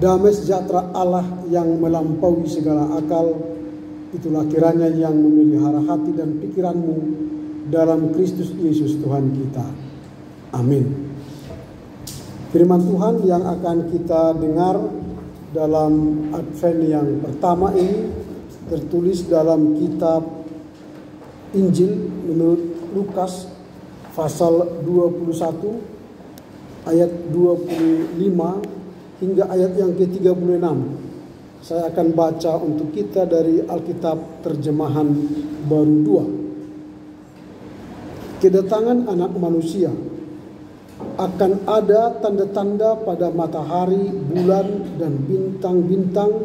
Damai sejahtera Allah yang melampaui segala akal, itulah kiranya yang memelihara hati dan pikiranmu dalam Kristus Yesus Tuhan kita. Amin. Firman Tuhan yang akan kita dengar dalam Advent yang pertama ini tertulis dalam kitab Injil menurut Lukas pasal 21 ayat 25 hingga ayat yang ke-36. Saya akan baca untuk kita dari Alkitab terjemahan baru 2. Kedatangan Anak Manusia. Akan ada tanda-tanda pada matahari, bulan, dan bintang-bintang,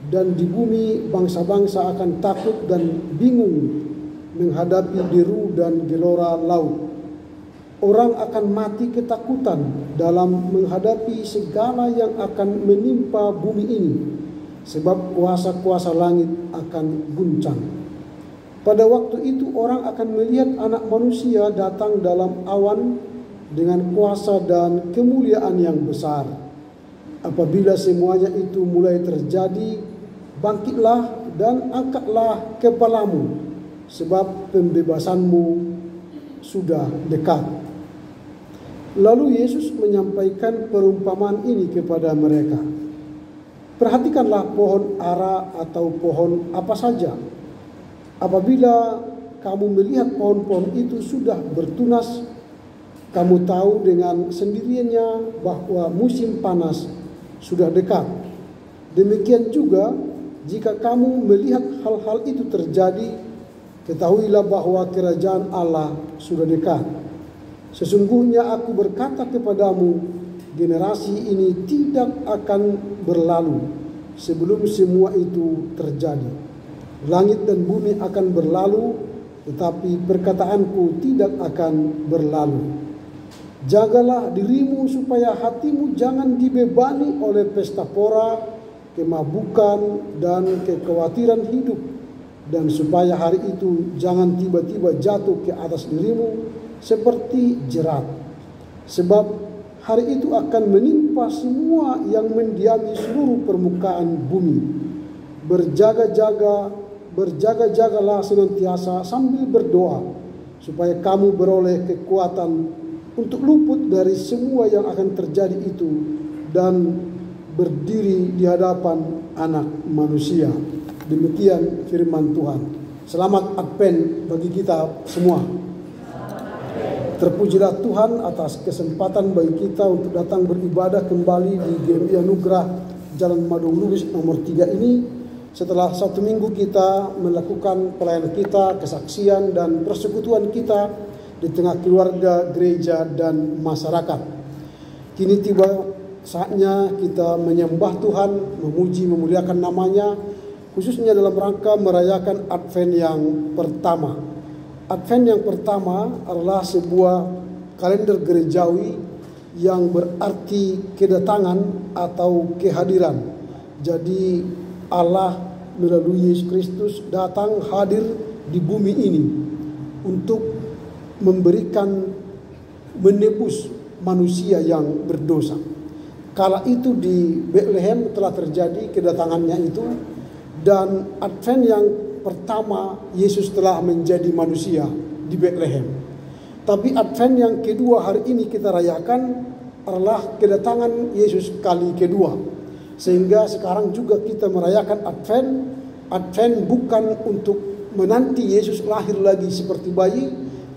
dan di bumi bangsa-bangsa akan takut dan bingung menghadapi deru dan gelora laut. Orang akan mati ketakutan dalam menghadapi segala yang akan menimpa bumi ini, sebab kuasa-kuasa langit akan guncang. Pada waktu itu orang akan melihat Anak Manusia datang dalam awan dengan kuasa dan kemuliaan yang besar. Apabila semuanya itu mulai terjadi, bangkitlah dan angkatlah kepalamu, sebab pembebasanmu sudah dekat. Lalu Yesus menyampaikan perumpamaan ini kepada mereka. Perhatikanlah pohon ara atau pohon apa saja. Apabila kamu melihat pohon-pohon itu sudah bertunas, kamu tahu dengan sendirinya bahwa musim panas sudah dekat. Demikian juga jika kamu melihat hal-hal itu terjadi, ketahuilah bahwa kerajaan Allah sudah dekat. Sesungguhnya aku berkata kepadamu, generasi ini tidak akan berlalu sebelum semua itu terjadi. Langit dan bumi akan berlalu, tetapi perkataanku tidak akan berlalu. Jagalah dirimu supaya hatimu jangan dibebani oleh pesta pora, kemabukan, dan kekhawatiran hidup, dan supaya hari itu jangan tiba-tiba jatuh ke atas dirimu seperti jerat. Sebab hari itu akan menimpa semua yang mendiami seluruh permukaan bumi. Berjaga-jagalah senantiasa sambil berdoa, supaya kamu beroleh kekuatan untuk luput dari semua yang akan terjadi itu dan berdiri di hadapan Anak Manusia. Demikian firman Tuhan. Selamat Advent bagi kita semua. Terpujilah Tuhan atas kesempatan bagi kita untuk datang beribadah kembali di GMI Anugerah Jalan Madung Lubis nomor 3 ini. Setelah 1 minggu kita melakukan pelayanan kita, kesaksian dan persekutuan kita di tengah keluarga, gereja, dan masyarakat. Kini tiba saatnya kita menyembah Tuhan, memuji, memuliakan namanya, khususnya dalam rangka merayakan Advent yang pertama. Advent yang pertama adalah sebuah kalender gerejawi yang berarti kedatangan atau kehadiran. Jadi Allah melalui Yesus Kristus datang hadir di bumi ini untuk menebus manusia yang berdosa. Kala itu di Bethlehem telah terjadi kedatangannya itu, dan Advent yang pertama Yesus telah menjadi manusia di Bethlehem. Tapi Advent yang kedua hari ini kita rayakan adalah kedatangan Yesus kali kedua. Sehingga sekarang juga kita merayakan Advent. Advent bukan untuk menanti Yesus lahir lagi seperti bayi,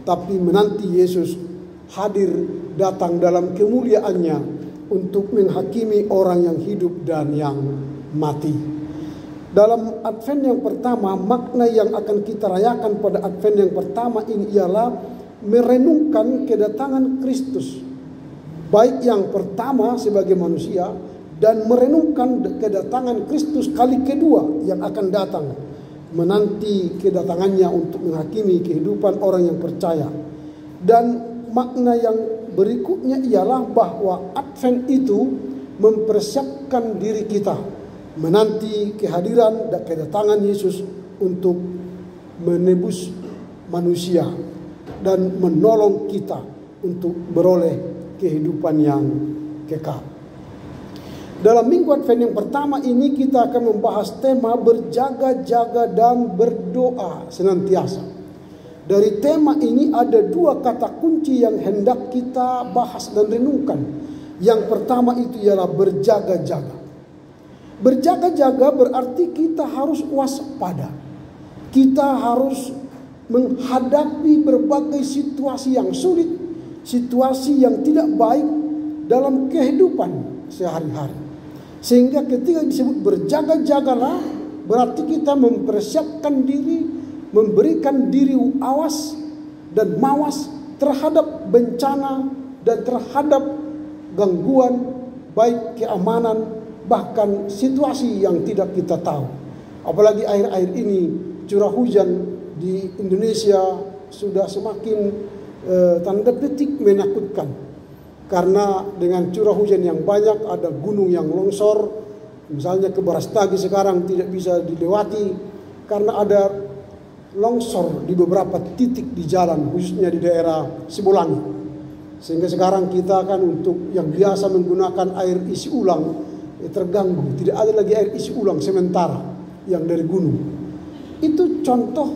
tapi menanti Yesus hadir datang dalam kemuliaannya untuk menghakimi orang yang hidup dan yang mati. Dalam Advent yang pertama, makna yang akan kita rayakan pada Advent yang pertama ini ialah merenungkan kedatangan Kristus. Baik yang pertama sebagai manusia dan merenungkan kedatangan Kristus kali kedua yang akan datang. Menanti kedatangannya untuk menghakimi kehidupan orang yang percaya. Dan makna yang berikutnya ialah bahwa Advent itu mempersiapkan diri kita menanti kehadiran dan kedatangan Yesus untuk menebus manusia dan menolong kita untuk beroleh kehidupan yang kekal. Dalam minggu Advent yang pertama ini kita akan membahas tema berjaga-jaga dan berdoa senantiasa. Dari tema ini ada dua kata kunci yang hendak kita bahas dan renungkan. Yang pertama itu ialah berjaga-jaga. Berjaga-jaga berarti kita harus waspada. Kita harus menghadapi berbagai situasi yang sulit, situasi yang tidak baik dalam kehidupan sehari-hari. Sehingga ketika disebut berjaga-jagalah, berarti kita mempersiapkan diri, memberikan diri awas dan mawas terhadap bencana dan terhadap gangguan, baik keamanan, bahkan situasi yang tidak kita tahu. Apalagi akhir-akhir ini curah hujan di Indonesia sudah semakin tanda petik menakutkan. Karena dengan curah hujan yang banyak, ada gunung yang longsor. Misalnya ke Barastagi sekarang tidak bisa dilewati karena ada longsor di beberapa titik di jalan, khususnya di daerah Sibolangit. Sehingga sekarang kita kan untuk yang biasa menggunakan air isi ulang terganggu. Tidak ada lagi air isi ulang sementara yang dari gunung. Itu contoh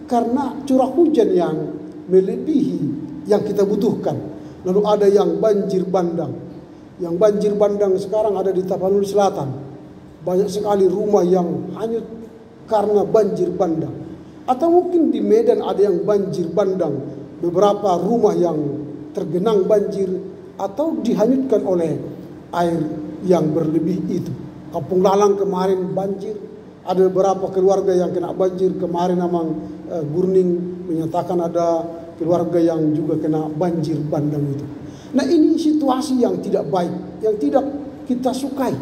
karena curah hujan yang melebihi yang kita butuhkan. Lalu ada yang banjir bandang. Yang banjir bandang sekarang ada di Tapanuli Selatan. Banyak sekali rumah yang hanyut karena banjir bandang. Atau mungkin di Medan ada yang banjir bandang. Beberapa rumah yang tergenang banjir atau dihanyutkan oleh air yang berlebih itu. Kampung Lalang kemarin banjir. Ada beberapa keluarga yang kena banjir. Kemarin memang Gurning menyatakan ada keluarga yang juga kena banjir bandang itu. Nah, ini situasi yang tidak baik, yang tidak kita sukai.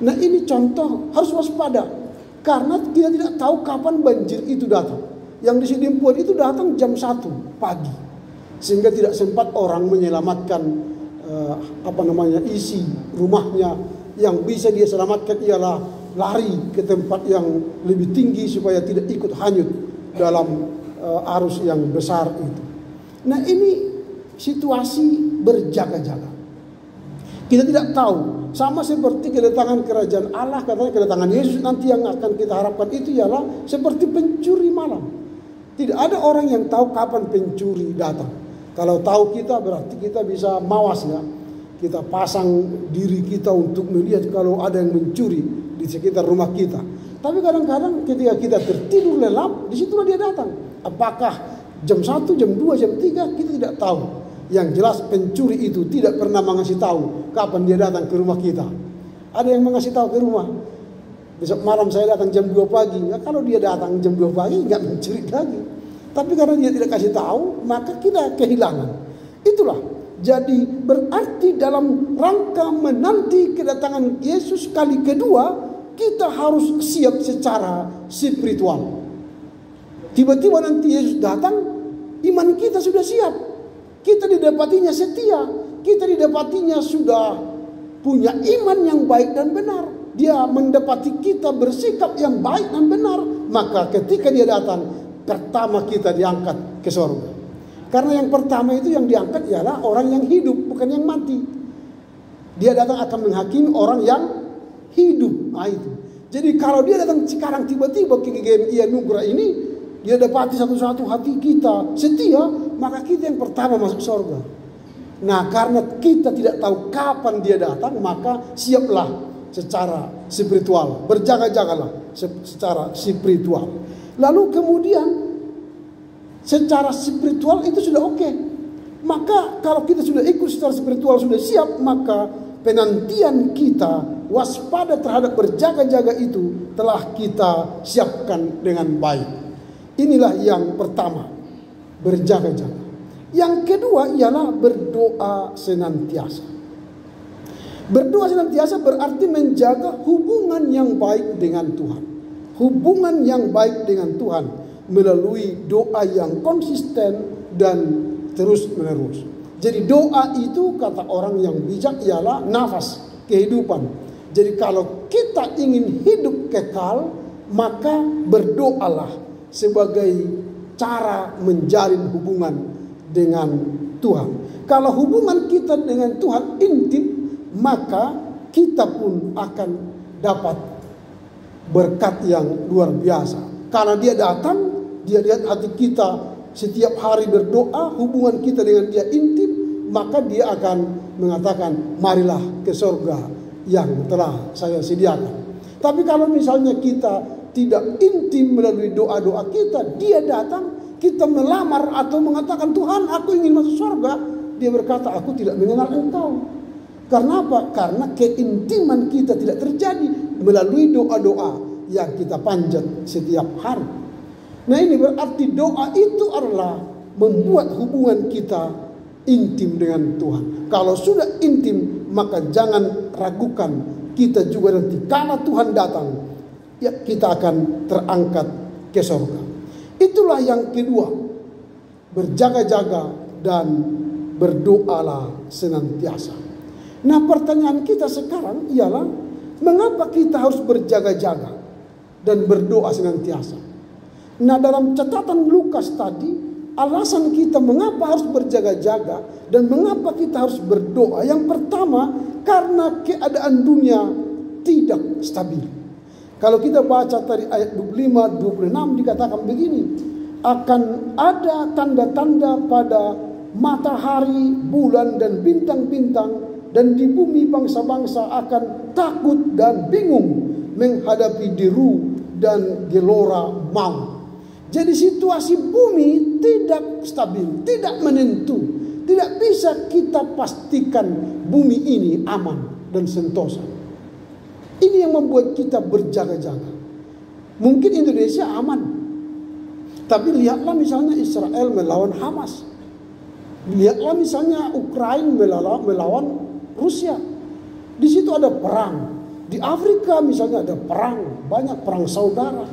Nah, ini contoh harus waspada karena kita tidak tahu kapan banjir itu datang. Yang di Sidimpuan itu datang jam 1 pagi. Sehingga tidak sempat orang menyelamatkan isi rumahnya. Yang bisa dia selamatkan ialah lari ke tempat yang lebih tinggi supaya tidak ikut hanyut dalam arus yang besar itu. Nah, ini situasi berjaga-jaga. Kita tidak tahu, sama seperti kedatangan kerajaan Allah, katanya kedatangan Yesus nanti yang akan kita harapkan itu ialah seperti pencuri malam. Tidak ada orang yang tahu kapan pencuri datang. Kalau tahu kita berarti kita bisa mawas ya. Kita pasang diri kita untuk melihat kalau ada yang mencuri di sekitar rumah kita. Tapi kadang-kadang ketika kita tertidur lelap, disitulah dia datang. Apakah jam 1, jam 2, jam 3, kita tidak tahu. Yang jelas pencuri itu tidak pernah mengasih tahu kapan dia datang ke rumah kita. Ada yang mengasih tahu ke rumah, besok malam saya datang jam 2 pagi. Nah, kalau dia datang jam 2 pagi nggak mencuri lagi. Tapi karena dia tidak kasih tahu, maka kita kehilangan. Itulah. Jadi berarti dalam rangka menanti kedatangan Yesus kali kedua, kita harus siap secara spiritual. Tiba-tiba nanti Yesus datang, iman kita sudah siap. Kita didapatinya setia. Kita didapatinya sudah punya iman yang baik dan benar. Dia mendapati kita bersikap yang baik dan benar. Maka ketika dia datang, pertama kita diangkat ke surga. Karena yang pertama itu yang diangkat ialah orang yang hidup, bukan yang mati. Dia datang akan menghakimi orang yang hidup. Nah, itu. Jadi kalau dia datang sekarang tiba-tiba ke GMI Anugerah ini, dia dapati satu-satu hati kita setia, maka kita yang pertama masuk surga. Nah, karena kita tidak tahu kapan dia datang, maka siaplah secara spiritual, berjaga-jagalah secara spiritual. Lalu kemudian secara spiritual itu sudah oke. Maka kalau kita sudah ikut secara spiritual, sudah siap, maka penantian kita waspada terhadap berjaga-jaga itu telah kita siapkan dengan baik. Inilah yang pertama, berjaga-jaga. Yang kedua ialah berdoa senantiasa. Berdoa senantiasa berarti menjaga hubungan yang baik dengan Tuhan. Hubungan yang baik dengan Tuhan melalui doa yang konsisten dan terus-menerus. Jadi doa itu kata orang yang bijak ialah nafas kehidupan. Jadi kalau kita ingin hidup kekal, maka berdoalah sebagai cara menjalin hubungan dengan Tuhan. Kalau hubungan kita dengan Tuhan intim, maka kita pun akan dapat berkat yang luar biasa. Karena dia datang, dia lihat hati kita setiap hari berdoa, hubungan kita dengan dia intim, maka dia akan mengatakan, marilah ke surga yang telah saya sediakan. Tapi kalau misalnya kita tidak intim melalui doa-doa kita, dia datang, kita melamar atau mengatakan, Tuhan aku ingin masuk surga, dia berkata, aku tidak mengenal engkau. Karena apa? Karena keintiman kita tidak terjadi melalui doa-doa yang kita panjat setiap hari. Nah ini berarti doa itu adalah membuat hubungan kita intim dengan Tuhan. Kalau sudah intim, maka jangan ragukan, kita juga nanti karena Tuhan datang, ya kita akan terangkat ke surga. Itulah yang kedua, berjaga-jaga dan berdoalah senantiasa. Nah pertanyaan kita sekarang ialah, mengapa kita harus berjaga-jaga dan berdoa senantiasa? Nah dalam catatan Lukas tadi, alasan kita mengapa harus berjaga-jaga dan mengapa kita harus berdoa. Yang pertama, karena keadaan dunia tidak stabil. Kalau kita baca tadi ayat 25-26 dikatakan begini, akan ada tanda-tanda pada matahari, bulan dan bintang-bintang, dan di bumi bangsa-bangsa akan takut dan bingung menghadapi deru dan gelora maut. Jadi situasi bumi tidak stabil, tidak menentu. Tidak bisa kita pastikan bumi ini aman dan sentosa. Ini yang membuat kita berjaga-jaga. Mungkin Indonesia aman, tapi lihatlah misalnya Israel melawan Hamas. Lihatlah misalnya Ukraina melawan Rusia. Di situ ada perang. Di Afrika misalnya ada perang, banyak perang saudara.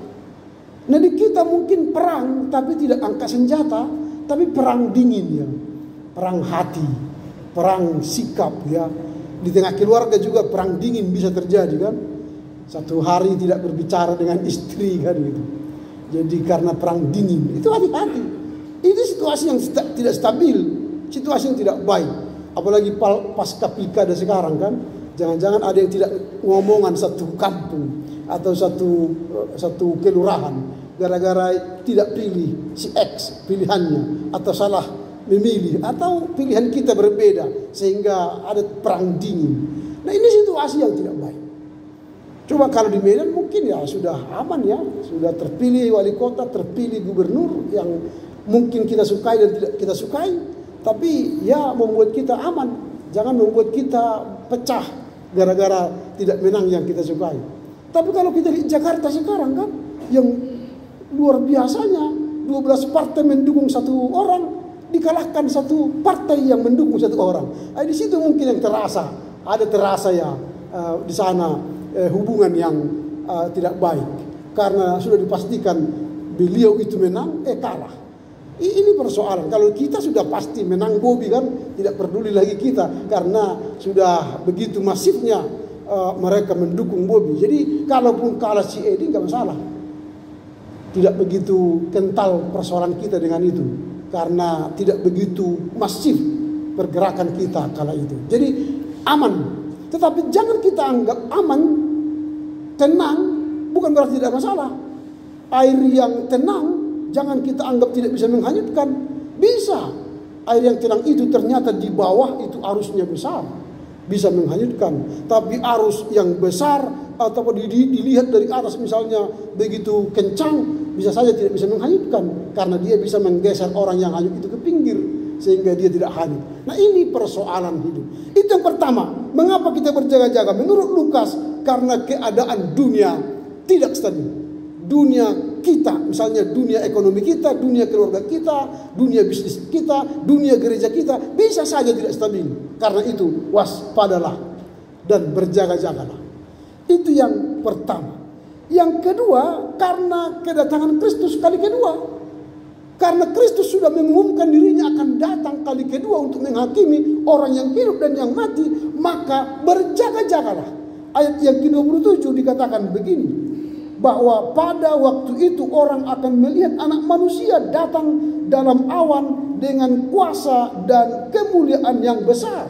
Nah di kita mungkin perang, tapi tidak angkat senjata, tapi perang dingin ya, perang hati, perang sikap ya. Di tengah keluarga juga perang dingin bisa terjadi kan. Satu hari tidak berbicara dengan istri kan gitu. Jadi karena perang dingin, itu hati-hati. Itu situasi yang tidak stabil, situasi yang tidak baik. Apalagi pasca pilkada sekarang kan. Jangan-jangan ada yang tidak ngomongan satu kampung atau satu kelurahan gara-gara tidak pilih si X pilihannya, atau salah memilih, atau pilihan kita berbeda sehingga ada perang dingin. Nah ini situasi yang tidak baik. Coba kalau di Medan mungkin ya sudah aman ya, sudah terpilih wali kota, terpilih gubernur yang mungkin kita sukai dan tidak kita sukai, tapi ya membuat kita aman, jangan membuat kita pecah gara-gara tidak menang yang kita sukai. Tapi kalau kita di Jakarta sekarang kan, yang luar biasanya 12 partai mendukung satu orang, dikalahkan satu partai yang mendukung satu orang. Di situ mungkin yang terasa ya di sana hubungan yang tidak baik, karena sudah dipastikan beliau itu menang, kalah. Ini persoalan. Kalau kita sudah pasti menang Bobi kan, tidak peduli lagi kita karena sudah begitu masifnya mereka mendukung Bobi. Jadi kalaupun kalah si Edi nggak masalah. Tidak begitu kental persoalan kita dengan itu karena tidak begitu masif pergerakan kita kala itu. Jadi aman. Tetapi jangan kita anggap aman, tenang, bukan berarti tidak masalah. Air yang tenang jangan kita anggap tidak bisa menghanyutkan. Bisa. Air yang tenang itu ternyata di bawah itu arusnya besar, bisa menghanyutkan. Tapi arus yang besar atau dilihat dari atas misalnya begitu kencang, bisa saja tidak bisa menghanyutkan, karena dia bisa menggeser orang yang hanyut itu ke pinggir sehingga dia tidak hanyut. Nah ini persoalan hidup. Itu yang pertama. Mengapa kita berjaga-jaga? Menurut Lukas, karena keadaan dunia tidak stabil. Dunia kita, misalnya dunia ekonomi kita, dunia keluarga kita, dunia bisnis kita, dunia gereja kita, bisa saja tidak stabil. Karena itu waspadalah dan berjaga-jagalah. Itu yang pertama. Yang kedua, karena kedatangan Kristus kali kedua. Karena Kristus sudah mengumumkan dirinya akan datang kali kedua untuk menghakimi orang yang hidup dan yang mati, maka berjaga-jagalah. Ayat yang ke-27 dikatakan begini, bahwa pada waktu itu orang akan melihat Anak Manusia datang dalam awan dengan kuasa dan kemuliaan yang besar.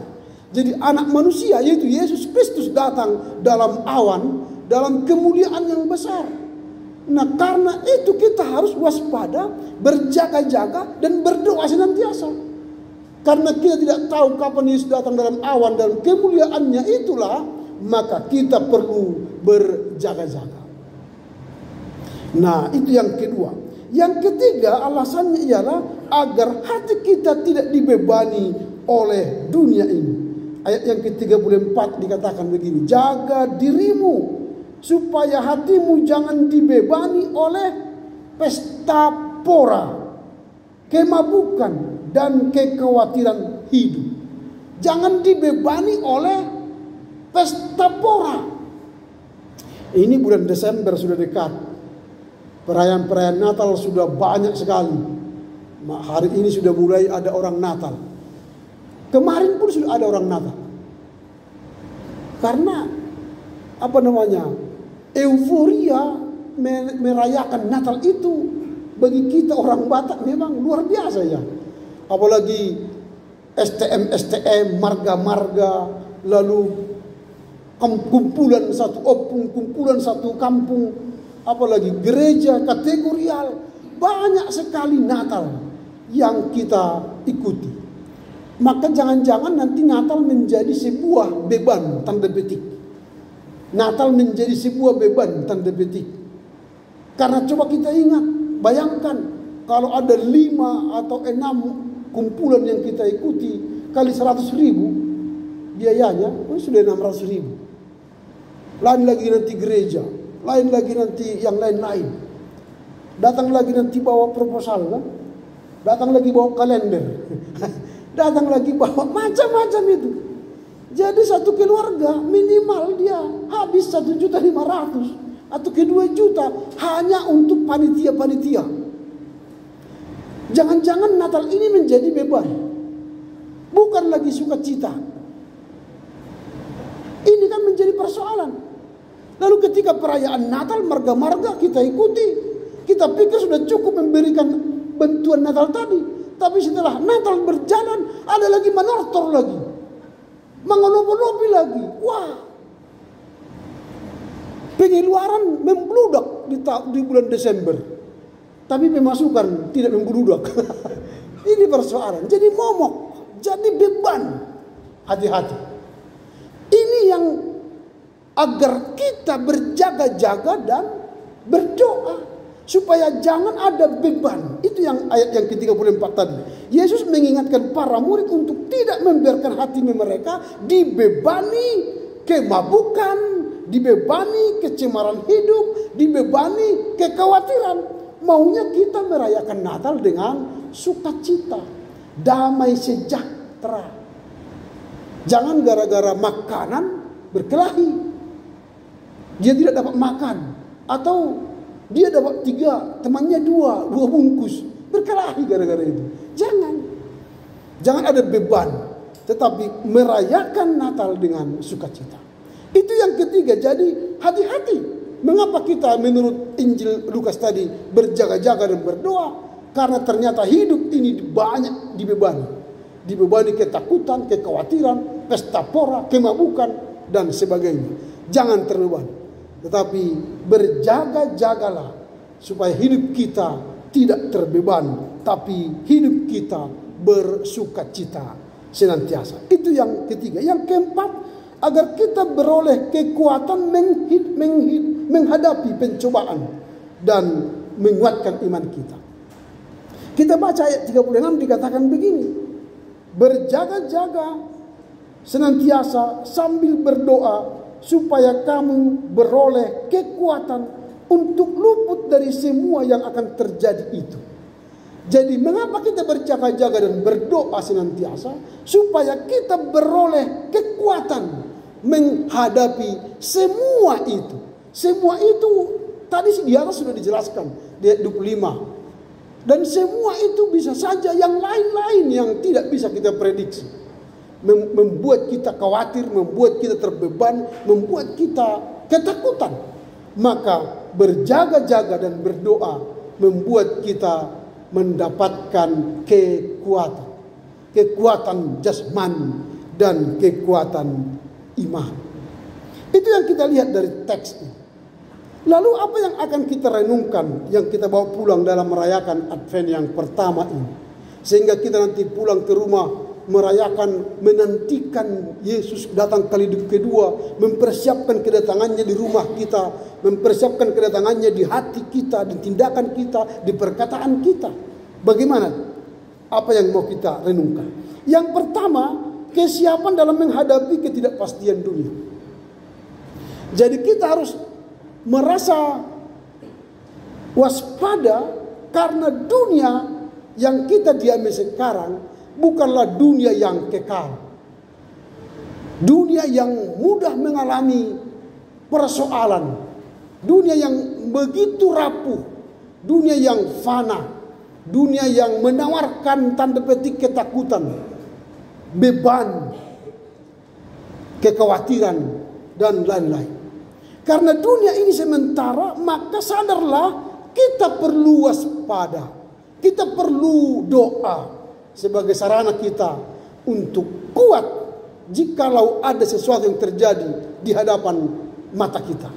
Jadi anak manusia yaitu Yesus Kristus datang dalam awan, dalam kemuliaan yang besar. Nah karena itu kita harus waspada, berjaga-jaga dan berdoa senantiasa. Karena kita tidak tahu kapan Yesus datang dalam awan dan kemuliaannya itulah, maka kita perlu berjaga-jaga. Nah itu yang kedua. Yang ketiga alasannya ialah agar hati kita tidak dibebani oleh dunia ini. Ayat yang ke-34 dikatakan begini, jaga dirimu supaya hatimu jangan dibebani oleh pesta pora, kemabukan dan kekhawatiran hidup. Jangan dibebani oleh pesta pora. Ini bulan Desember sudah dekat. Perayaan-perayaan Natal sudah banyak sekali. Hari ini sudah mulai ada orang Natal. Kemarin pun sudah ada orang Natal. Karena euforia merayakan Natal itu bagi kita orang Batak memang luar biasa ya. Apalagi STM, marga-marga, lalu kumpulan satu opung, kumpulan satu kampung, apalagi gereja kategorial, banyak sekali Natal yang kita ikuti. Maka jangan-jangan nanti Natal menjadi sebuah beban tanda petik. Natal menjadi sebuah beban tanda petik. Karena coba kita ingat, bayangkan kalau ada 5 atau 6 kumpulan yang kita ikuti kali 100.000 biayanya, sudah 600.000. Lain lagi nanti gereja, lain lagi nanti yang lain-lain. Datang lagi nanti bawa proposal kan? Datang lagi bawa kalender. Datang lagi bawa macam-macam itu. Jadi satu keluarga minimal dia habis 1.500.000 atau ke 2 juta hanya untuk panitia-panitia. Jangan-jangan Natal ini menjadi beban, bukan lagi sukacita. Ini kan menjadi persoalan. Lalu ketika perayaan Natal marga-marga kita ikuti, kita pikir sudah cukup memberikan bantuan Natal tadi. Tapi setelah Natal berjalan, ada lagi menortor lagi, mengelobi-lobi lagi. Wah, pengeluaran membludak di bulan Desember, tapi pemasukan tidak membludak. Ini persoalan. Jadi momok, jadi beban. Hati-hati. Ini yang agar kita berjaga-jaga dan berdoa supaya jangan ada beban. Itu yang ayat yang ke-34 tadi. Yesus mengingatkan para murid untuk tidak membiarkan hati mereka dibebani kemabukan, dibebani kecemaran hidup, dibebani kekhawatiran. Maunya kita merayakan Natal dengan sukacita, damai sejahtera. Jangan gara-gara makanan berkelahi, dia tidak dapat makan, atau dia dapat 3, temannya 2 bungkus, berkelahi gara-gara itu. Jangan ada beban, tetapi merayakan Natal dengan sukacita. Itu yang ketiga. Jadi hati-hati. Mengapa kita menurut Injil Lukas tadi berjaga-jaga dan berdoa? Karena ternyata hidup ini banyak dibebani. Dibebani ketakutan, kekhawatiran, pesta pora, kemabukan, dan sebagainya. Jangan terbebani. Tetapi berjaga-jagalah supaya hidup kita tidak terbeban, tapi hidup kita bersukacita senantiasa. Itu yang ketiga. Yang keempat, agar kita beroleh kekuatan menghadapi pencobaan dan menguatkan iman kita. Kita baca ayat 36 dikatakan begini, berjaga-jaga senantiasa sambil berdoa supaya kamu beroleh kekuatan untuk luput dari semua yang akan terjadi itu. Jadi mengapa kita berjaga-jaga dan berdoa senantiasa? Supaya kita beroleh kekuatan menghadapi semua itu. Semua itu tadi di atas sudah dijelaskan di ayat 25. Dan semua itu bisa saja yang lain-lain yang tidak bisa kita prediksi. Membuat kita khawatir, membuat kita terbeban, membuat kita ketakutan. Maka berjaga-jaga dan berdoa membuat kita mendapatkan kekuatan jasmani dan kekuatan iman. Itu yang kita lihat dari teks ini. Lalu apa yang akan kita renungkan, yang kita bawa pulang dalam merayakan Advent yang pertama ini, sehingga kita nanti pulang ke rumah merayakan, menantikan Yesus datang kali kedua, mempersiapkan kedatangannya di rumah kita, mempersiapkan kedatangannya di hati kita, di tindakan kita, di perkataan kita. Bagaimana? Apa yang mau kita renungkan? Yang pertama, kesiapan dalam menghadapi ketidakpastian dunia. Jadi kita harus merasa waspada karena dunia yang kita diami sekarang bukanlah dunia yang kekal. Dunia yang mudah mengalami persoalan. Dunia yang begitu rapuh. Dunia yang fana. Dunia yang menawarkan tanda petik ketakutan, beban, kekhawatiran, dan lain-lain. Karena dunia ini sementara, maka sadarlah kita perlu waspada. Kita perlu doa sebagai sarana kita untuk kuat jikalau ada sesuatu yang terjadi di hadapan mata kita.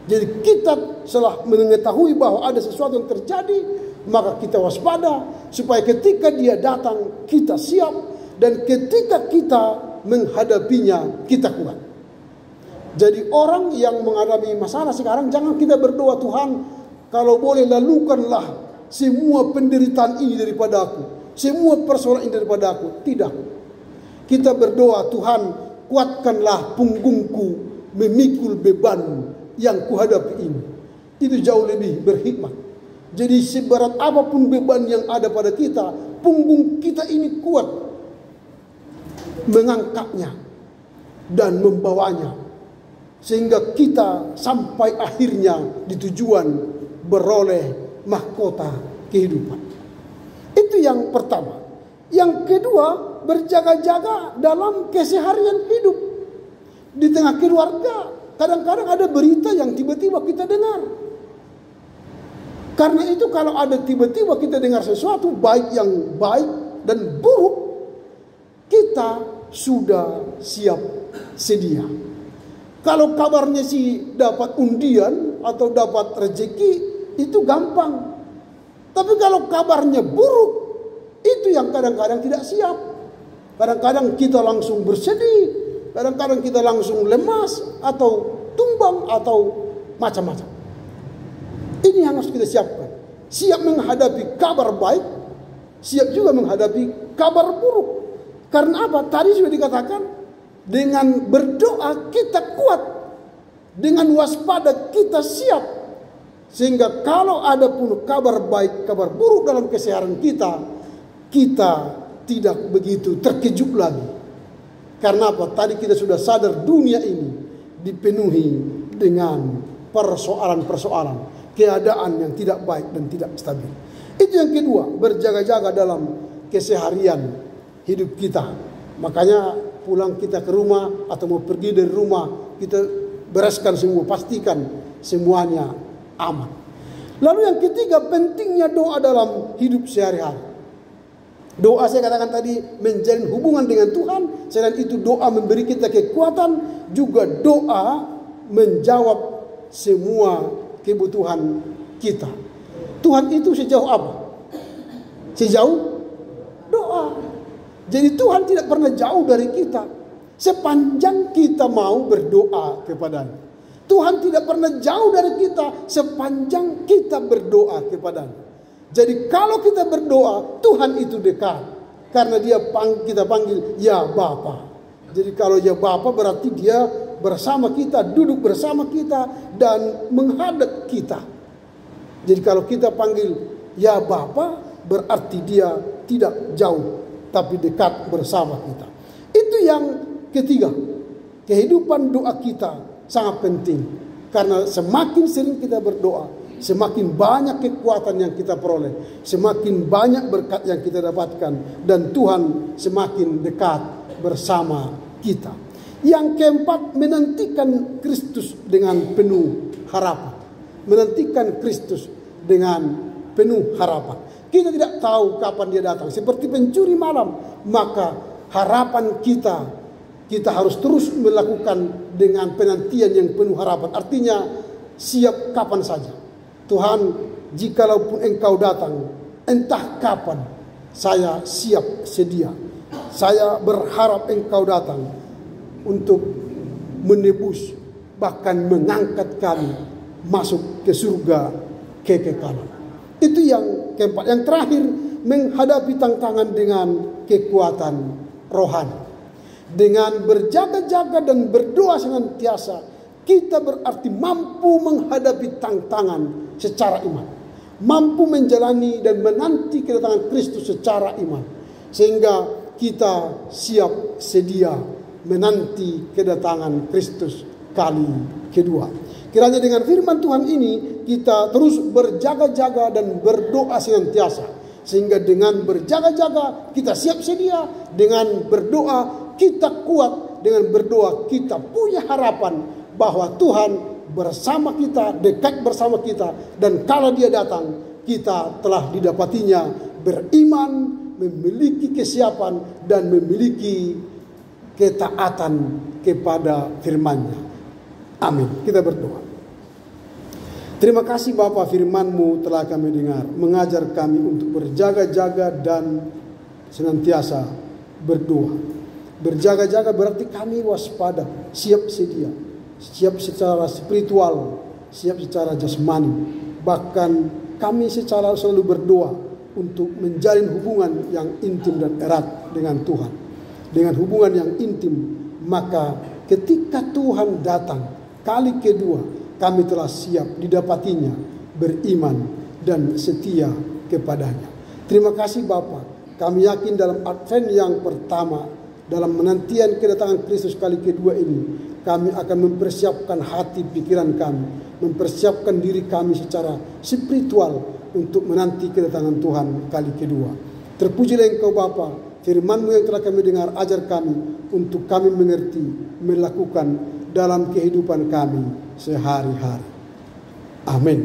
Jadi kita setelah mengetahui bahwa ada sesuatu yang terjadi, maka kita waspada supaya ketika dia datang kita siap, dan ketika kita menghadapinya kita kuat. Jadi orang yang menghadapi masalah sekarang, jangan kita berdoa, Tuhan kalau boleh lalukanlah semua penderitaan ini daripada aku, semua persoalan ini daripada aku. Tidak. Kita berdoa, Tuhan kuatkanlah punggungku memikul beban yang kuhadapi ini. Itu jauh lebih berhikmat. Jadi seberat apapun beban yang ada pada kita, punggung kita ini kuat mengangkatnya dan membawanya, sehingga kita sampai akhirnya di tujuan beroleh mahkota kehidupan. Itu yang pertama. Yang kedua, berjaga-jaga dalam keseharian hidup. Di tengah keluarga, kadang-kadang ada berita yang tiba-tiba kita dengar. Karena itu kalau ada tiba-tiba kita dengar sesuatu, baik yang baik dan buruk, kita sudah siap sedia. Kalau kabarnya sih dapat undian atau dapat rezeki, itu gampang. Tapi kalau kabarnya buruk, itu yang kadang-kadang tidak siap. Kadang-kadang kita langsung bersedih, kadang-kadang kita langsung lemas atau tumbang atau macam-macam. Ini yang harus kita siapkan. Siap menghadapi kabar baik, siap juga menghadapi kabar buruk. Karena apa? Tadi sudah dikatakan, dengan berdoa kita kuat, dengan waspada kita siap. Sehingga kalau ada pun kabar baik, kabar buruk dalam keseharian kita, kita tidak begitu terkejut lagi. Karena apa? Tadi kita sudah sadar dunia ini dipenuhi dengan persoalan-persoalan, keadaan yang tidak baik dan tidak stabil. Itu yang kedua, berjaga-jaga dalam keseharian hidup kita. Makanya pulang kita ke rumah atau mau pergi dari rumah, kita bereskan semua, pastikan semuanya aman. Lalu yang ketiga, pentingnya doa dalam hidup sehari-hari. Doa, saya katakan tadi, menjalin hubungan dengan Tuhan. Selain itu doa memberi kita kekuatan, juga doa menjawab semua kebutuhan kita. Tuhan itu sejauh apa? Sejauh doa. Jadi Tuhan tidak pernah jauh dari kita sepanjang kita mau berdoa kepadanya. Tuhan tidak pernah jauh dari kita sepanjang kita berdoa kepadanya. Jadi kalau kita berdoa, Tuhan itu dekat. Karena kita panggil ya Bapa. Jadi kalau ya Bapa berarti dia bersama kita, duduk bersama kita dan menghadap kita. Jadi kalau kita panggil ya Bapa, berarti dia tidak jauh, tapi dekat bersama kita. Itu yang ketiga. Kehidupan doa kita sangat penting. Karena semakin sering kita berdoa, semakin banyak kekuatan yang kita peroleh, semakin banyak berkat yang kita dapatkan, dan Tuhan semakin dekat bersama kita. Yang keempat, menantikan Kristus dengan penuh harapan. Menantikan Kristus dengan penuh harapan. Kita tidak tahu kapan dia datang. Seperti pencuri malam, maka harapan kita kita harus terus melakukan dengan penantian yang penuh harapan. Artinya siap kapan saja. Tuhan, jikalaupun Engkau datang, entah kapan, saya siap sedia. Saya berharap Engkau datang untuk menebus, bahkan mengangkat kami masuk ke surga kekekalan. Itu yang keempat. Yang terakhir, menghadapi tantangan dengan kekuatan rohani. Dengan berjaga-jaga dan berdoa senantiasa, kita berarti mampu menghadapi tantangan secara iman. Mampu menjalani dan menanti kedatangan Kristus secara iman. Sehingga kita siap sedia menanti kedatangan Kristus kali kedua. Kiranya dengan firman Tuhan ini kita terus berjaga-jaga dan berdoa senantiasa. Sehingga dengan berjaga-jaga kita siap sedia, dengan berdoa kita kuat, dengan berdoa kita punya harapan bahwa Tuhan bersama kita, dekat bersama kita, dan kalau Dia datang kita telah didapatinya beriman, memiliki kesiapan dan memiliki ketaatan kepada firman-Nya. Amin. Kita berdoa. Terima kasih Bapa, firman-Mu telah kami dengar, mengajar kami untuk berjaga-jaga dan senantiasa berdoa. Berjaga-jaga berarti kami waspada, siap sedia, siap secara spiritual, siap secara jasmani. Bahkan kami secara selalu berdoa untuk menjalin hubungan yang intim dan erat dengan Tuhan. Dengan hubungan yang intim, maka ketika Tuhan datang kali kedua, kami telah siap didapatinya, beriman dan setia kepadanya. Terima kasih Bapa. Kami yakin dalam Advent yang pertama, dalam menantian kedatangan Kristus kali kedua ini, kami akan mempersiapkan hati pikiran kami, mempersiapkan diri kami secara spiritual untuk menanti kedatangan Tuhan kali kedua. Terpujilah Engkau Bapa, firman-Mu yang telah kami dengar, ajar kami untuk kami mengerti, melakukan dalam kehidupan kami sehari-hari. Amin.